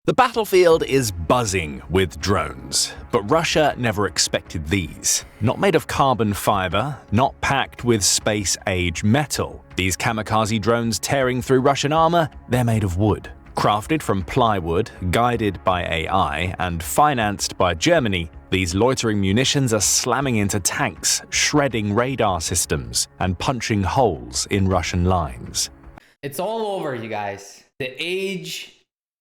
The battlefield is buzzing with drones, but Russia never expected these. Not made of carbon fiber, not packed with space-age metal. These kamikaze drones tearing through Russian armor, they're made of wood. Crafted from plywood, guided by AI, and financed by Germany, these loitering munitions are slamming into tanks, shredding radar systems, and punching holes in Russian lines. It's all over, you guys. The age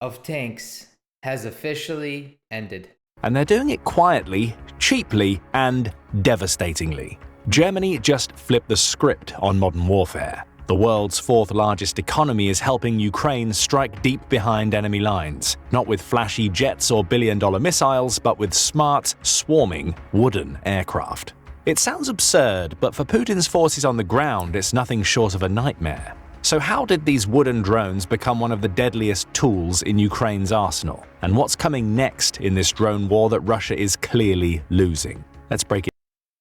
of tanks has officially ended. And they're doing it quietly, cheaply, and devastatingly. Germany just flipped the script on modern warfare. The world's fourth largest economy is helping Ukraine strike deep behind enemy lines, not with flashy jets or billion-dollar missiles, but with smart, swarming, wooden aircraft. It sounds absurd, but for Putin's forces on the ground, it's nothing short of a nightmare. So how did these wooden drones become one of the deadliest tools in Ukraine's arsenal? And what's coming next in this drone war that Russia is clearly losing? Let's break it.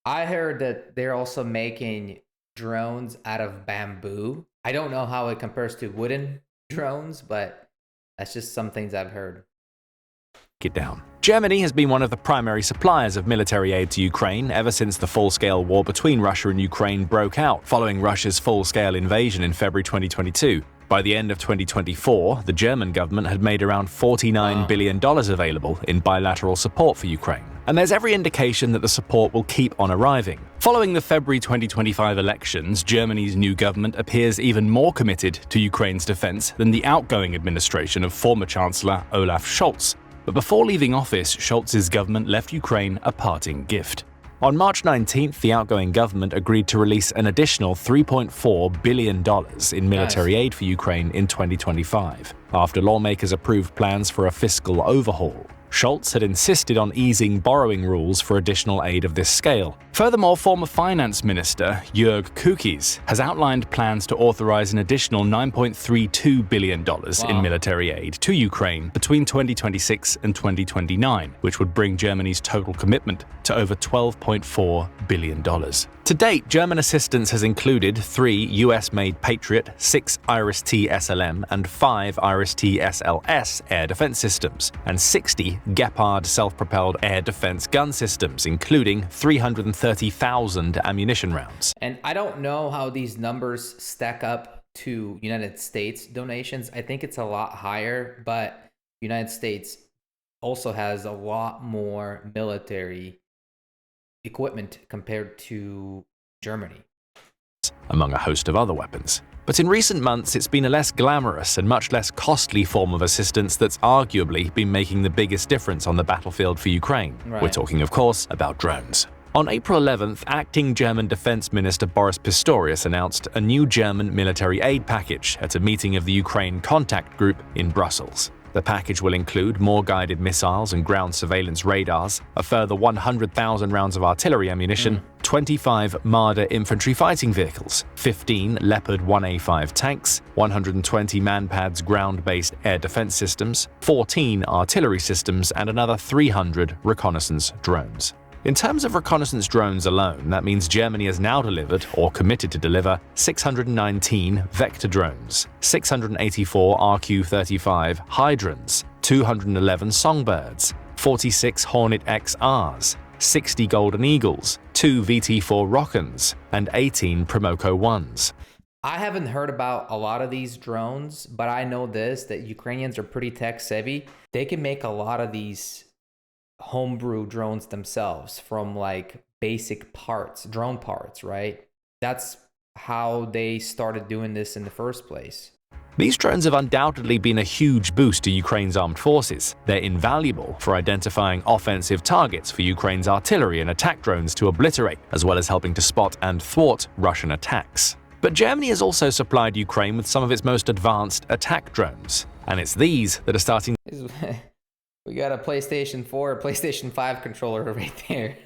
I heard that they're also making drones out of bamboo. I don't know how it compares to wooden drones, but that's just some things I've heard. It down. Germany has been one of the primary suppliers of military aid to Ukraine ever since the full-scale war between Russia and Ukraine broke out following Russia's full-scale invasion in February 2022. By the end of 2024, the German government had made around $49 billion available in bilateral support for Ukraine. And there's every indication that the support will keep on arriving. Following the February 2025 elections, Germany's new government appears even more committed to Ukraine's defense than the outgoing administration of former Chancellor Olaf Scholz. But before leaving office, Scholz's government left Ukraine a parting gift. On March 19th, the outgoing government agreed to release an additional $3.4 billion in military aid for Ukraine in 2025, after lawmakers approved plans for a fiscal overhaul. Scholz had insisted on easing borrowing rules for additional aid of this scale. Furthermore, former finance minister Jörg Kukis has outlined plans to authorize an additional $9.32 billion in military aid to Ukraine between 2026 and 2029, which would bring Germany's total commitment to over $12.4 billion. To date, German assistance has included 3 US-made Patriot, 6 IRIS-T SLM, and 5 IRIS-T SLS air defense systems, and 60 Gepard self-propelled air defense gun systems, including 330,000 ammunition rounds. And I don't know how these numbers stack up to United States donations. I think it's a lot higher, but United States also has a lot more military equipment compared to Germany, among a host of other weapons. But in recent months, it's been a less glamorous and much less costly form of assistance that's arguably been making the biggest difference on the battlefield for Ukraine. We're talking, of course, about drones. On April 11th, acting German Defense Minister Boris Pistorius announced a new German military aid package at a meeting of the Ukraine Contact Group in Brussels. The package will include more guided missiles and ground surveillance radars, a further 100,000 rounds of artillery ammunition, 25 Marder infantry fighting vehicles, 15 Leopard 1A5 tanks, 120 Manpads ground-based air defense systems, 14 artillery systems, and another 300 reconnaissance drones. In terms of reconnaissance drones alone, that means Germany has now delivered, or committed to deliver, 619 Vector drones, 684 RQ-35 Hydrons, 211 Songbirds, 46 Hornet XRs, 60 Golden Eagles, 2 VT-4 Rockens, and 18 Promoko 1s. I haven't heard about a lot of these drones, but I know this, that Ukrainians are pretty tech-savvy. They can make a lot of these homebrew drones themselves from like basic parts, drone parts, right? That's how they started doing this in the first place. These drones have undoubtedly been a huge boost to Ukraine's armed forces. They're invaluable for identifying offensive targets for Ukraine's artillery and attack drones to obliterate, as well as helping to spot and thwart Russian attacks. But Germany has also supplied Ukraine with some of its most advanced attack drones, and it's these that are starting We got a PlayStation 4, a PlayStation 5 controller right there.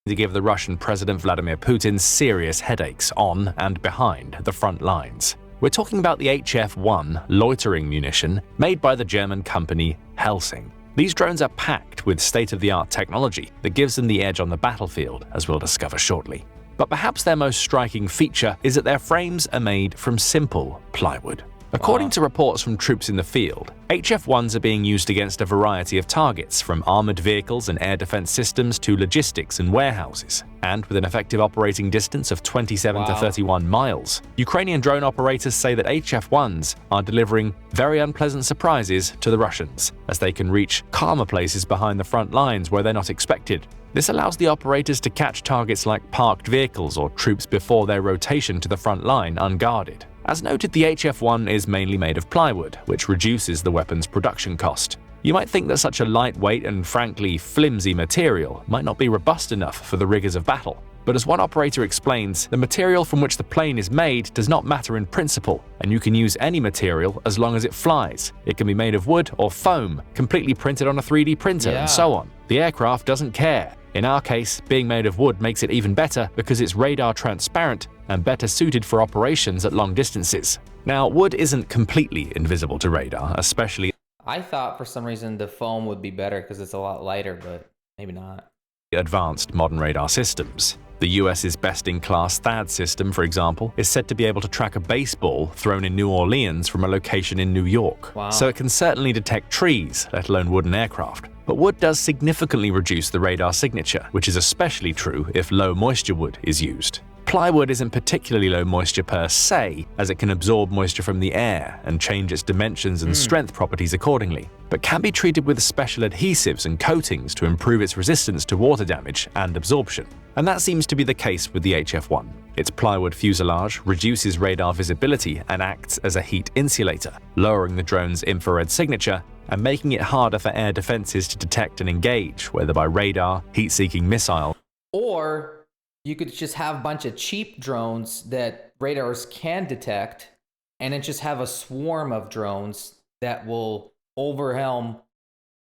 To give the Russian President Vladimir Putin serious headaches on and behind the front lines. We're talking about the HF-1 loitering munition made by the German company Helsing. These drones are packed with state-of-the-art technology that gives them the edge on the battlefield, as we'll discover shortly. But perhaps their most striking feature is that their frames are made from simple plywood. According to reports from troops in the field, HF-1s are being used against a variety of targets, from armored vehicles and air defense systems to logistics and warehouses. And with an effective operating distance of 27 to 31 miles, Ukrainian drone operators say that HF-1s are delivering very unpleasant surprises to the Russians, as they can reach calmer places behind the front lines where they're not expected. This allows the operators to catch targets like parked vehicles or troops before their rotation to the front line unguarded. As noted, the HF-1 is mainly made of plywood, which reduces the weapon's production cost. You might think that such a lightweight and frankly flimsy material might not be robust enough for the rigors of battle. But as one operator explains, the material from which the plane is made does not matter in principle, and you can use any material as long as it flies. It can be made of wood or foam, completely printed on a 3D printer, and so on. The aircraft doesn't care. In our case, being made of wood makes it even better because it's radar transparent and better suited for operations at long distances. Now, wood isn't completely invisible to radar, especially I thought for some reason the foam would be better because it's a lot lighter, but maybe not. Advanced modern radar systems. The US's best-in-class THAAD system, for example, is said to be able to track a baseball thrown in New Orleans from a location in New York. So it can certainly detect trees, let alone wooden aircraft. But wood does significantly reduce the radar signature, which is especially true if low moisture wood is used. Plywood isn't particularly low moisture per se, as it can absorb moisture from the air and change its dimensions and strength properties accordingly, but can be treated with special adhesives and coatings to improve its resistance to water damage and absorption. And that seems to be the case with the HF-1. Its plywood fuselage reduces radar visibility and acts as a heat insulator, lowering the drone's infrared signature and making it harder for air defenses to detect and engage, whether by radar, heat-seeking missile, or you could just have a bunch of cheap drones that radars can detect, and then just have a swarm of drones that will overwhelm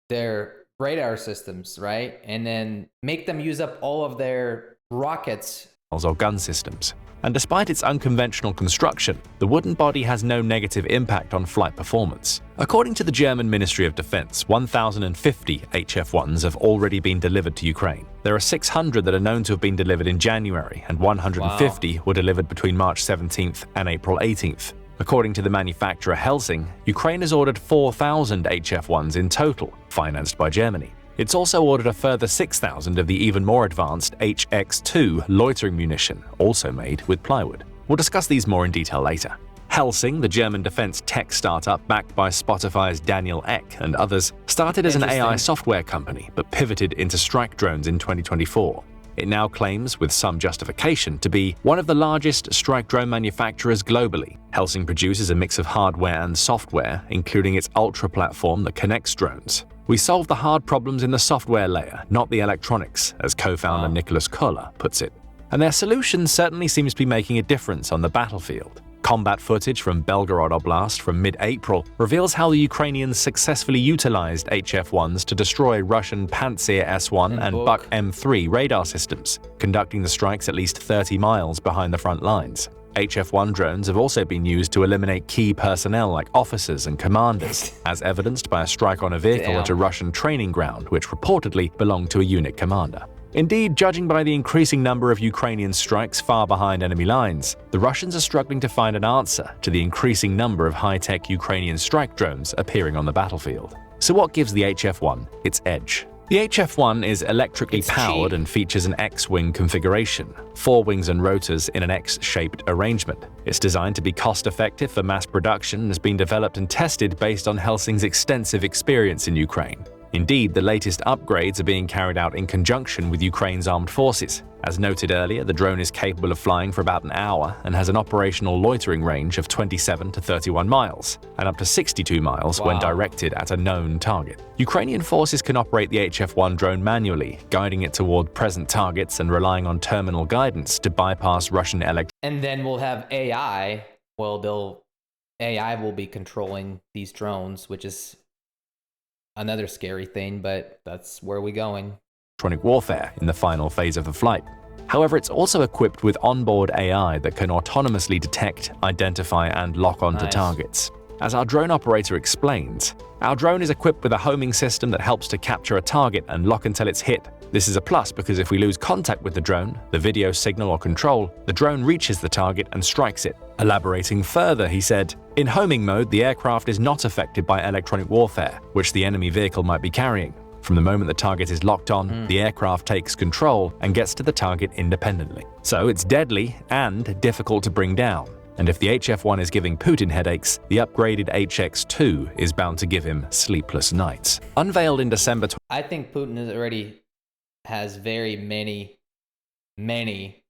their radar systems, right? And then make them use up all of their rockets or gun systems. And despite its unconventional construction, the wooden body has no negative impact on flight performance. According to the German Ministry of Defense, 1,050 HF-1s have already been delivered to Ukraine. There are 600 that are known to have been delivered in January, and 150 were delivered between March 17th and April 18th. According to the manufacturer Helsing, Ukraine has ordered 4,000 HF-1s in total, financed by Germany. It's also ordered a further 6,000 of the even more advanced HX-2 loitering munition, also made with plywood. We'll discuss these more in detail later. Helsing, the German defense tech startup backed by Spotify's Daniel Ek and others, started as an AI software company but pivoted into strike drones in 2024. It now claims, with some justification, to be one of the largest strike drone manufacturers globally. Helsing produces a mix of hardware and software, including its Ultra platform that connects drones. We solve the hard problems in the software layer, not the electronics, as co-founder Nicholas Kohler puts it. And their solution certainly seems to be making a difference on the battlefield. Combat footage from Belgorod Oblast from mid-April reveals how the Ukrainians successfully utilized HF-1s to destroy Russian Pantsir S-1 and Buk M3 radar systems, conducting the strikes at least 30 miles behind the front lines. HF-1 drones have also been used to eliminate key personnel like officers and commanders, as evidenced by a strike on a vehicle at a Russian training ground which reportedly belonged to a unit commander. Indeed, judging by the increasing number of Ukrainian strikes far behind enemy lines, the Russians are struggling to find an answer to the increasing number of high-tech Ukrainian strike drones appearing on the battlefield. So what gives the HF-1 its edge? The HF-1 is electrically powered and features an X-wing configuration, 4 wings and rotors in an X-shaped arrangement. It's designed to be cost-effective for mass production and has been developed and tested based on Helsing's extensive experience in Ukraine. Indeed, the latest upgrades are being carried out in conjunction with Ukraine's armed forces. As noted earlier, the drone is capable of flying for about an hour and has an operational loitering range of 27 to 31 miles, and up to 62 miles when directed at a known target. Ukrainian forces can operate the HF-1 drone manually, guiding it toward present targets and relying on terminal guidance to bypass Russian electronics. And then we'll have AI. Well, AI will be controlling these drones, which is another scary thing, but that's where we're going. Warfare in the final phase of the flight. However, it's also equipped with onboard AI that can autonomously detect, identify, and lock onto targets. As our drone operator explains, our drone is equipped with a homing system that helps to capture a target and lock until it's hit. This is a plus because if we lose contact with the drone, the video signal or control, the drone reaches the target and strikes it. Elaborating further, he said, In homing mode, the aircraft is not affected by electronic warfare, which the enemy vehicle might be carrying. From the moment the target is locked on, the aircraft takes control and gets to the target independently. So it's deadly and difficult to bring down. And if the HF-1 is giving Putin headaches, the upgraded HX-2 is bound to give him sleepless nights. Unveiled in December. I think Putin already has very many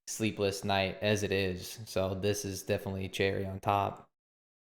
sleepless nights as it is. So this is definitely cherry on top.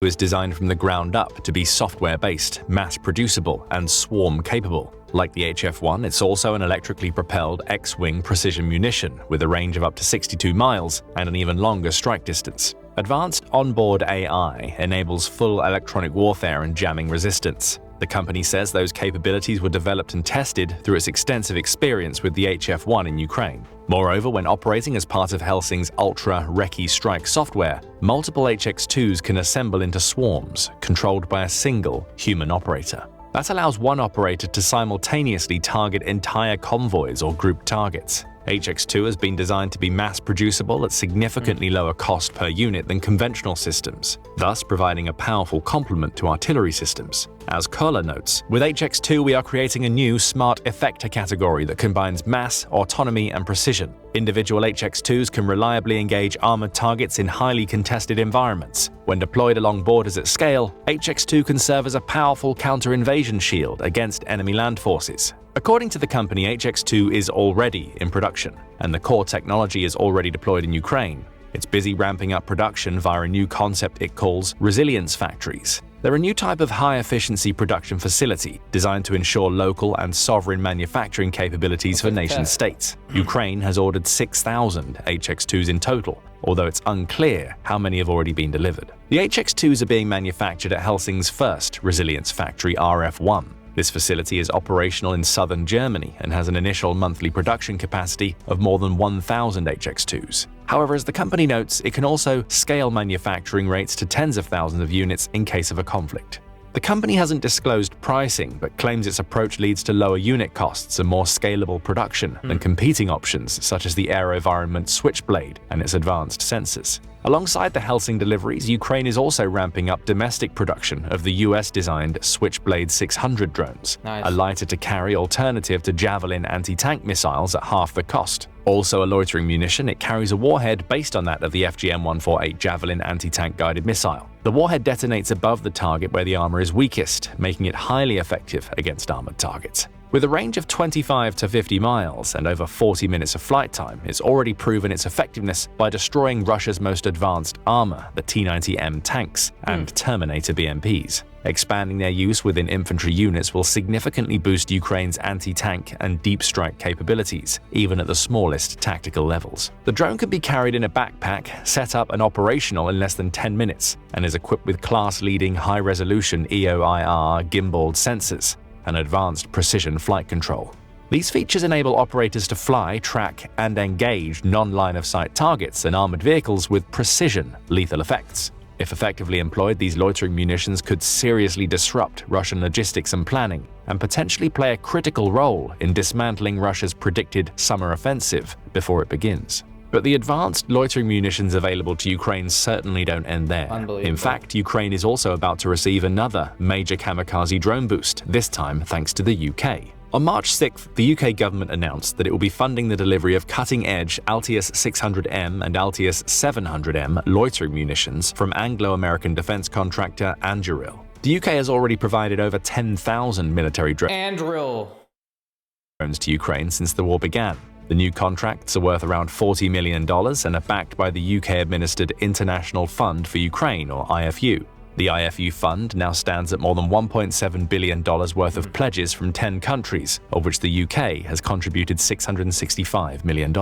Was designed from the ground up to be software-based, mass-producible, and swarm-capable. Like the HF-1, it's also an electrically propelled X-wing precision munition with a range of up to 62 miles and an even longer strike distance. Advanced onboard AI enables full electronic warfare and jamming resistance. The company says those capabilities were developed and tested through its extensive experience with the HF-1 in Ukraine. Moreover, when operating as part of Helsing's Ultra Recce Strike software, multiple HX-2s can assemble into swarms, controlled by a single human operator. That allows one operator to simultaneously target entire convoys or group targets. HX-2 has been designed to be mass-producible at significantly lower cost per unit than conventional systems, thus providing a powerful complement to artillery systems. As Kohler notes, with HX-2 we are creating a new smart effector category that combines mass, autonomy, and precision. Individual HX-2s can reliably engage armored targets in highly contested environments. When deployed along borders at scale, HX-2 can serve as a powerful counter-invasion shield against enemy land forces. According to the company, HX-2 is already in production, and the core technology is already deployed in Ukraine. It's busy ramping up production via a new concept it calls resilience factories. They're a new type of high-efficiency production facility designed to ensure local and sovereign manufacturing capabilities for nation-states. Ukraine has ordered 6,000 HX-2s in total, although it's unclear how many have already been delivered. The HX-2s are being manufactured at Helsing's first resilience factory, RF1. This facility is operational in southern Germany and has an initial monthly production capacity of more than 1,000 HX-2s. However, as the company notes, it can also scale manufacturing rates to tens of thousands of units in case of a conflict. The company hasn't disclosed pricing, but claims its approach leads to lower unit costs and more scalable production than competing options such as the AeroVironment Switchblade and its advanced sensors. Alongside the Helsing deliveries, Ukraine is also ramping up domestic production of the US-designed Switchblade 600 drones, a lighter-to-carry alternative to Javelin anti-tank missiles at half the cost. Also a loitering munition, it carries a warhead based on that of the FGM-148 Javelin anti-tank guided missile. The warhead detonates above the target where the armor is weakest, making it highly effective against armored targets. With a range of 25 to 50 miles and over 40 minutes of flight time, it's already proven its effectiveness by destroying Russia's most advanced armor, the T-90M tanks and Terminator BMPs. Expanding their use within infantry units will significantly boost Ukraine's anti-tank and deep strike capabilities, even at the smallest tactical levels. The drone can be carried in a backpack, set up and operational in less than 10 minutes, and is equipped with class-leading high-resolution EOIR gimbaled sensors and advanced precision flight control. These features enable operators to fly, track, and engage non-line-of-sight targets and armored vehicles with precision, lethal effects. If effectively employed, these loitering munitions could seriously disrupt Russian logistics and planning, and potentially play a critical role in dismantling Russia's predicted summer offensive before it begins. But the advanced loitering munitions available to Ukraine certainly don't end there. In fact, Ukraine is also about to receive another major kamikaze drone boost, this time thanks to the UK. On March 6th, the UK government announced that it will be funding the delivery of cutting-edge Altius 600M and Altius 700M loitering munitions from Anglo-American defense contractor Andreel. The UK has already provided over 10,000 military drones to Ukraine since the war began. The new contracts are worth around $40 million and are backed by the UK-administered International Fund for Ukraine, or IFU. The IFU fund now stands at more than $1.7 billion worth of pledges from 10 countries, of which the UK has contributed $665 million.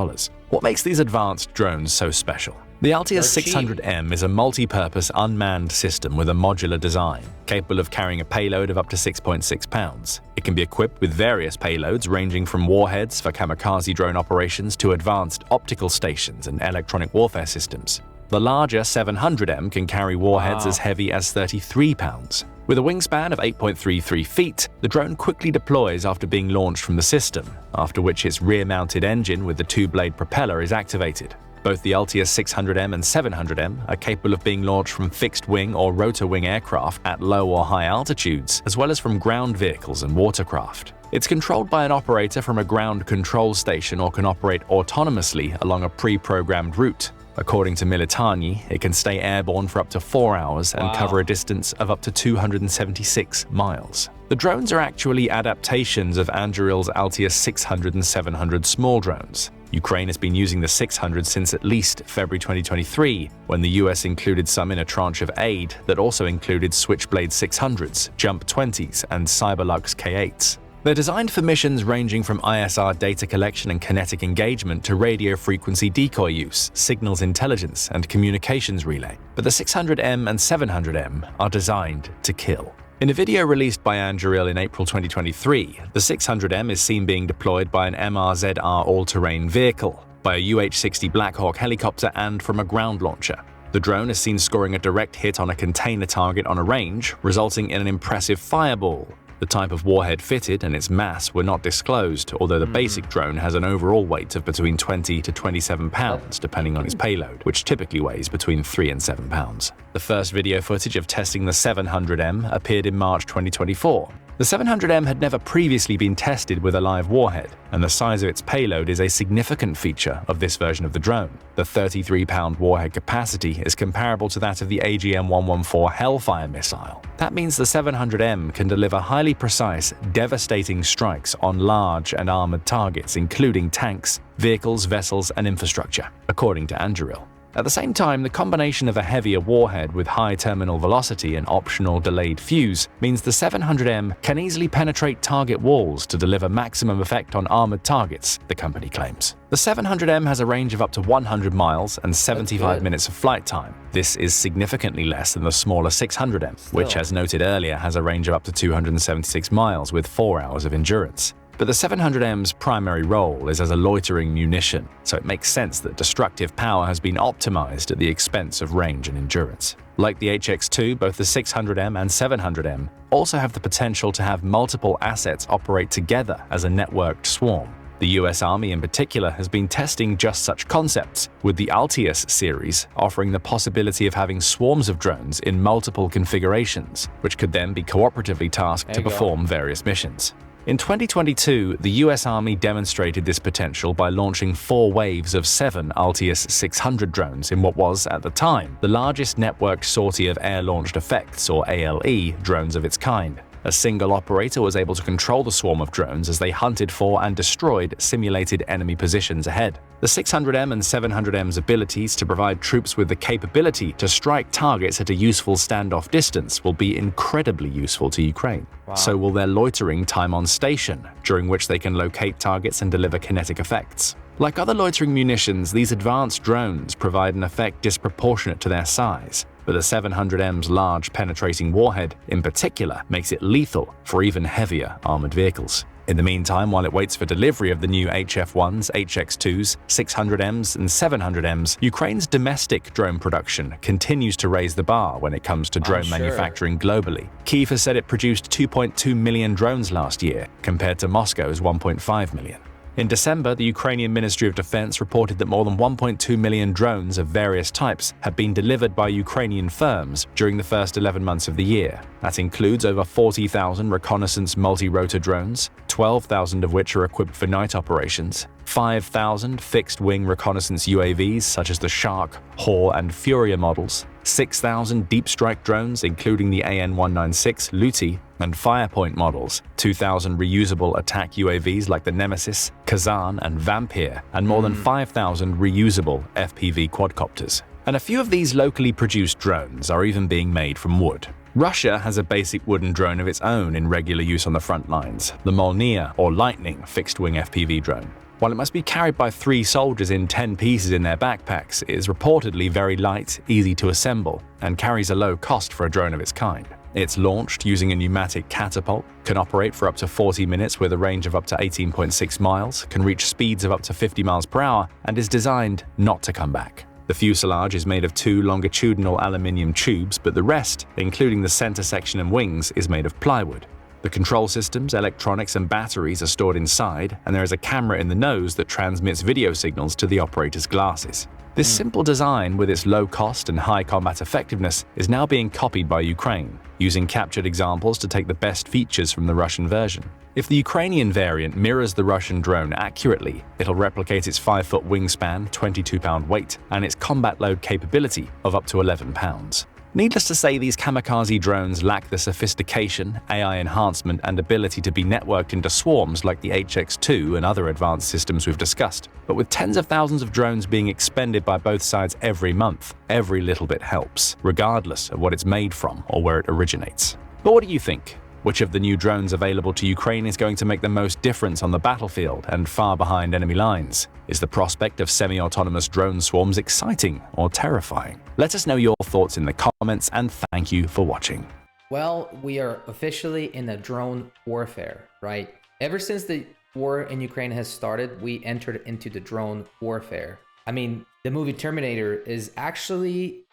What makes these advanced drones so special? The Altius 600M is a multi-purpose unmanned system with a modular design, capable of carrying a payload of up to 6.6 pounds. It can be equipped with various payloads ranging from warheads for kamikaze drone operations to advanced optical stations and electronic warfare systems. The larger 700M can carry warheads as heavy as 33 pounds. With a wingspan of 8.33 feet, the drone quickly deploys after being launched from the system, after which its rear-mounted engine with the two-blade propeller is activated. Both the Altius 600M and 700M are capable of being launched from fixed-wing or rotor-wing aircraft at low or high altitudes, as well as from ground vehicles and watercraft. It's controlled by an operator from a ground control station or can operate autonomously along a pre-programmed route. According to Militani, it can stay airborne for up to 4 hours and cover a distance of up to 276 miles. The drones are actually adaptations of Andreel's Altius 600 and 700 small drones. Ukraine has been using the 600 since at least February 2023, when the US included some in a tranche of aid that also included Switchblade 600s, Jump 20s, and Cyberlux K8s. They're designed for missions ranging from ISR data collection and kinetic engagement to radio frequency decoy use, signals intelligence, and communications relay. But the 600M and 700M are designed to kill. In a video released by Andreel in April 2023, the 600M is seen being deployed by an MRZR all-terrain vehicle, by a UH-60 Black Hawk helicopter, and from a ground launcher. The drone is seen scoring a direct hit on a container target on a range, resulting in an impressive fireball. The type of warhead fitted and its mass were not disclosed, although the basic drone has an overall weight of between 20 to 27 pounds, depending on its payload, which typically weighs between 3 and 7 pounds. The first video footage of testing the 700M appeared in March 2024. The 700M had never previously been tested with a live warhead, and the size of its payload is a significant feature of this version of the drone. The 33-pound warhead capacity is comparable to that of the AGM-114 Hellfire missile. That means the 700M can deliver highly precise, devastating strikes on large and armored targets, including tanks, vehicles, vessels, and infrastructure, according to Andreel. At the same time, the combination of a heavier warhead with high terminal velocity and optional delayed fuse means the 700M can easily penetrate target walls to deliver maximum effect on armored targets, the company claims. The 700M has a range of up to 100 miles and 75 minutes of flight time. This is significantly less than the smaller 600M, which, as noted earlier, has a range of up to 276 miles with 4 hours of endurance. But the 700M's primary role is as a loitering munition, so it makes sense that destructive power has been optimized at the expense of range and endurance. Like the HX-2, both the 600M and 700M also have the potential to have multiple assets operate together as a networked swarm. The US Army in particular has been testing just such concepts, with the Altius series offering the possibility of having swarms of drones in multiple configurations, which could then be cooperatively tasked to perform various missions. In 2022, the US Army demonstrated this potential by launching 4 waves of 7 Altius 600 drones in what was, at the time, the largest networked sortie of air-launched effects, or ALE, drones of its kind. A single operator was able to control the swarm of drones as they hunted for and destroyed simulated enemy positions ahead. The 600M and 700M's abilities to provide troops with the capability to strike targets at a useful standoff distance will be incredibly useful to Ukraine. So will their loitering time on station, during which they can locate targets and deliver kinetic effects. Like other loitering munitions, these advanced drones provide an effect disproportionate to their size, but the 700M's large penetrating warhead, in particular, makes it lethal for even heavier armored vehicles. In the meantime, while it waits for delivery of the new HF-1s, HX-2s, 600Ms, and 700Ms, Ukraine's domestic drone production continues to raise the bar when it comes to drone manufacturing globally. Kyiv has said it produced 2.2 million drones last year, compared to Moscow's 1.5 million. In December, the Ukrainian Ministry of Defense reported that more than 1.2 million drones of various types had been delivered by Ukrainian firms during the first 11 months of the year. That includes over 40,000 reconnaissance multi-rotor drones, 12,000 of which are equipped for night operations, 5,000 fixed-wing reconnaissance UAVs such as the Shark, Hawk, and Furia models, 6,000 deep-strike drones including the AN-196 Luti and Firepoint models, 2,000 reusable attack UAVs like the Nemesis, Kazan, and Vampir, and more than 5,000 reusable FPV quadcopters. And a few of these locally produced drones are even being made from wood. Russia has a basic wooden drone of its own in regular use on the front lines, the Molniya or Lightning fixed-wing FPV drone. While it must be carried by 3 soldiers in 10 pieces in their backpacks, it is reportedly very light, easy to assemble, and carries a low cost for a drone of its kind. It's launched using a pneumatic catapult, can operate for up to 40 minutes with a range of up to 18.6 miles, can reach speeds of up to 50 miles per hour, and is designed not to come back. The fuselage is made of 2 longitudinal aluminium tubes, but the rest, including the center section and wings, is made of plywood. The control systems, electronics, and batteries are stored inside, and there is a camera in the nose that transmits video signals to the operator's glasses. This simple design, with its low cost and high combat effectiveness, is now being copied by Ukraine, using captured examples to take the best features from the Russian version. If the Ukrainian variant mirrors the Russian drone accurately, it'll replicate its 5-foot wingspan, 22-pound weight, and its combat load capability of up to 11 pounds. Needless to say, these kamikaze drones lack the sophistication, AI enhancement, and ability to be networked into swarms like the HX-2 and other advanced systems we've discussed. But with tens of thousands of drones being expended by both sides every month, every little bit helps, regardless of what it's made from or where it originates. But what do you think? Which of the new drones available to Ukraine is going to make the most difference on the battlefield and far behind enemy lines? Is the prospect of semi-autonomous drone swarms exciting or terrifying? Let us know your thoughts in the comments, and thank you for watching. Well, we are officially in a drone warfare, right? Ever since the war in Ukraine has started, we entered into the drone warfare. I mean, the movie Terminator is actually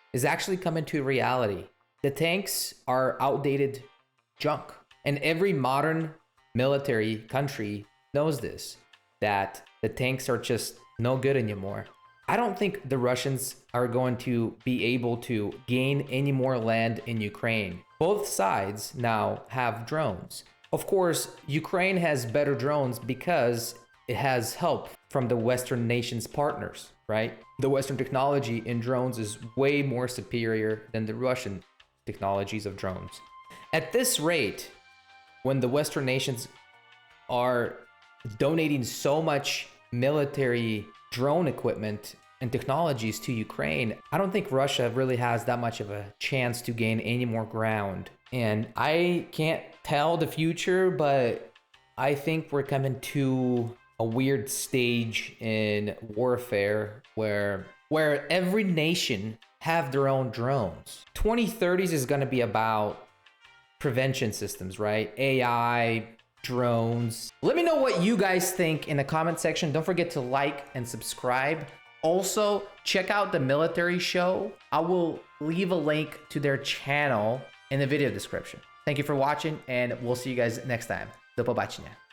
coming to reality. The tanks are outdated junk. And every modern military country knows this, that the tanks are just no good anymore. I don't think the Russians are going to be able to gain any more land in Ukraine. Both sides now have drones. Of course, Ukraine has better drones because it has help from the Western nations' partners, right? The Western technology in drones is way more superior than the Russian technologies of drones. At this rate, when the Western nations are donating so much military drone equipment and technologies to Ukraine, I don't think Russia really has that much of a chance to gain any more ground. And I can't tell the future, but I think we're coming to a weird stage in warfare where every nation have their own drones. 2030s is going to be about prevention systems, right? AI, drones. Let me know what you guys think in the comment section. Don't forget to like and subscribe. Also, check out the military show. I will leave a link to their channel in the video description. Thank you for watching, and we'll see you guys next time. Do pobачення.